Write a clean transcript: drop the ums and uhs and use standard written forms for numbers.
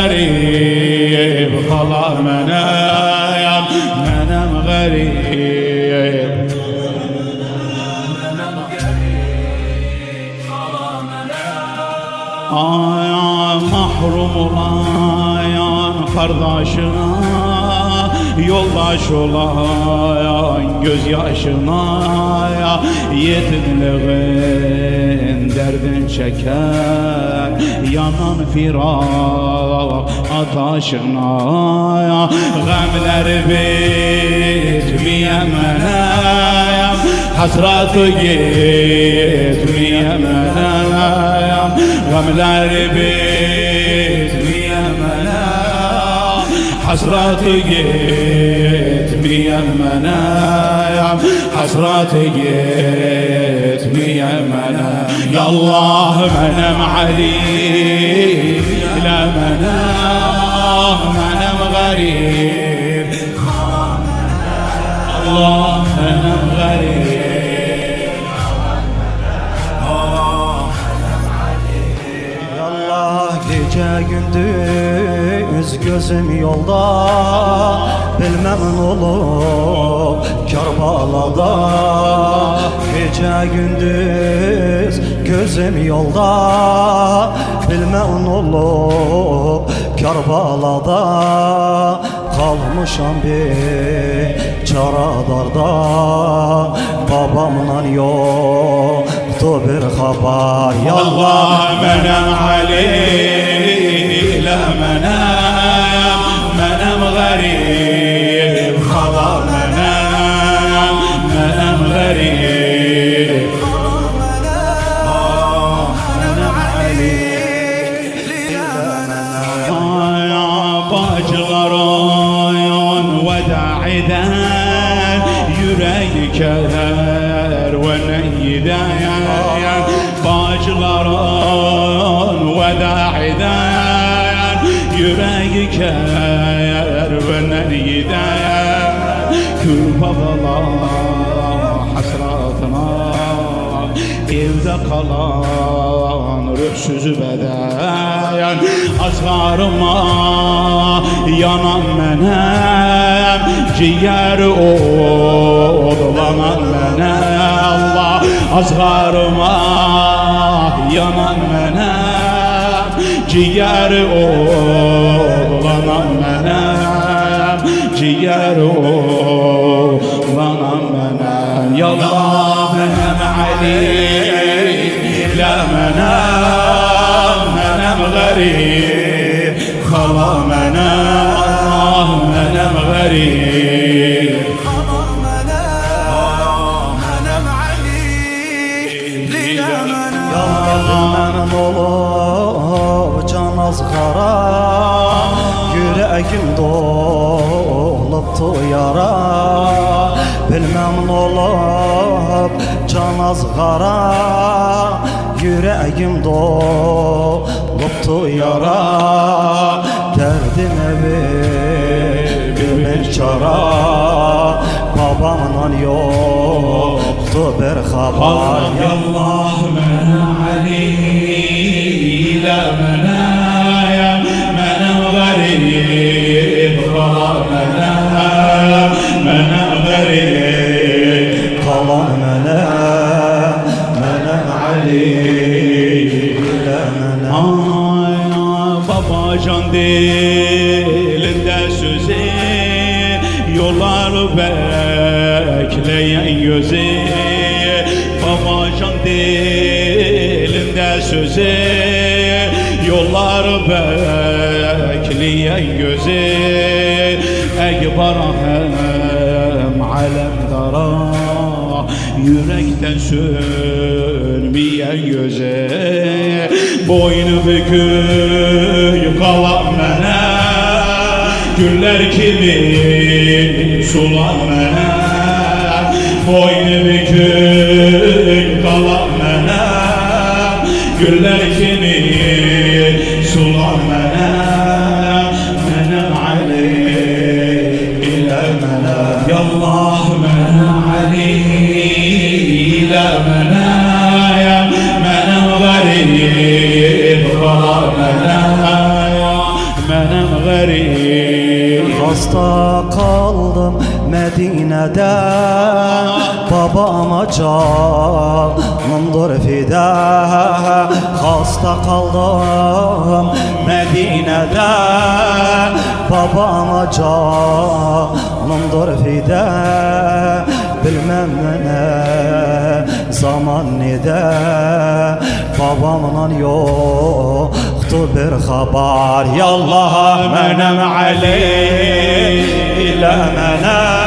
غريب خلا منام منام غريب mahrum olayan kardeşine yoldaş olayan gözyaşına yetimliğin derdin çeken yanan firak ataşına gamleri bitmeyen menem hasratı gitmeyen menem gamleri bitmeyen menem hasratı gitmeyen menem hasratı gitmeyen menem yallah menem Ali la menem menem garip Allah menem garip Gece gündüz gözüm yolda bilmem ne olup Kerbala'da Gece gündüz gözüm yolda bilmem ne olup Kerbala'da kalmışam bir çaradarda babamla yoktu bir haber Allah menem Ali la menem menem garip hala menem menem garip menem Ali la menem bacıların veda'iden yüreği keder ve neyyiden bacıların veda'iden yüreği kervenen gider Kürbabalar hasratına evde kalan ruhsüz beden azgarıma yanan menem ciğer odlanan menem Allah azgarıma yanan menem ciğer olanan menem ciğer olanan menem yallah menem Ali la menem menem garip hala menem Allah menem garip Mənim olub can azğara yüreğim dolubdu yara bilmem ne olub can azğara yüreğim dolubdu yara derdime bir çara babamla yoktu bir haber yallah menem Ali la menem menem garip hala menem menem garip kalan menem Ali la menem babacan dilinde sözü yollar bekleyen gözü babacan dilinde sözü yollar bekleyen gözü Ekbarahem alem dara yürekten sönmeyen göze boynu bükük kalan menem güller kimi sulan menem boynu bükük kalan menem güller kimi sulan menem menem Ali ila menem yallah menem Ali ila menem menem garip hala menem Hasta kaldım Medine'de, babama canımdır fida. Hasta kaldım Medine'de, babama canımdır fida. Bilmem ne zaman nede, babamdan yoktu bir haber. Yallah menem aleyh ile menem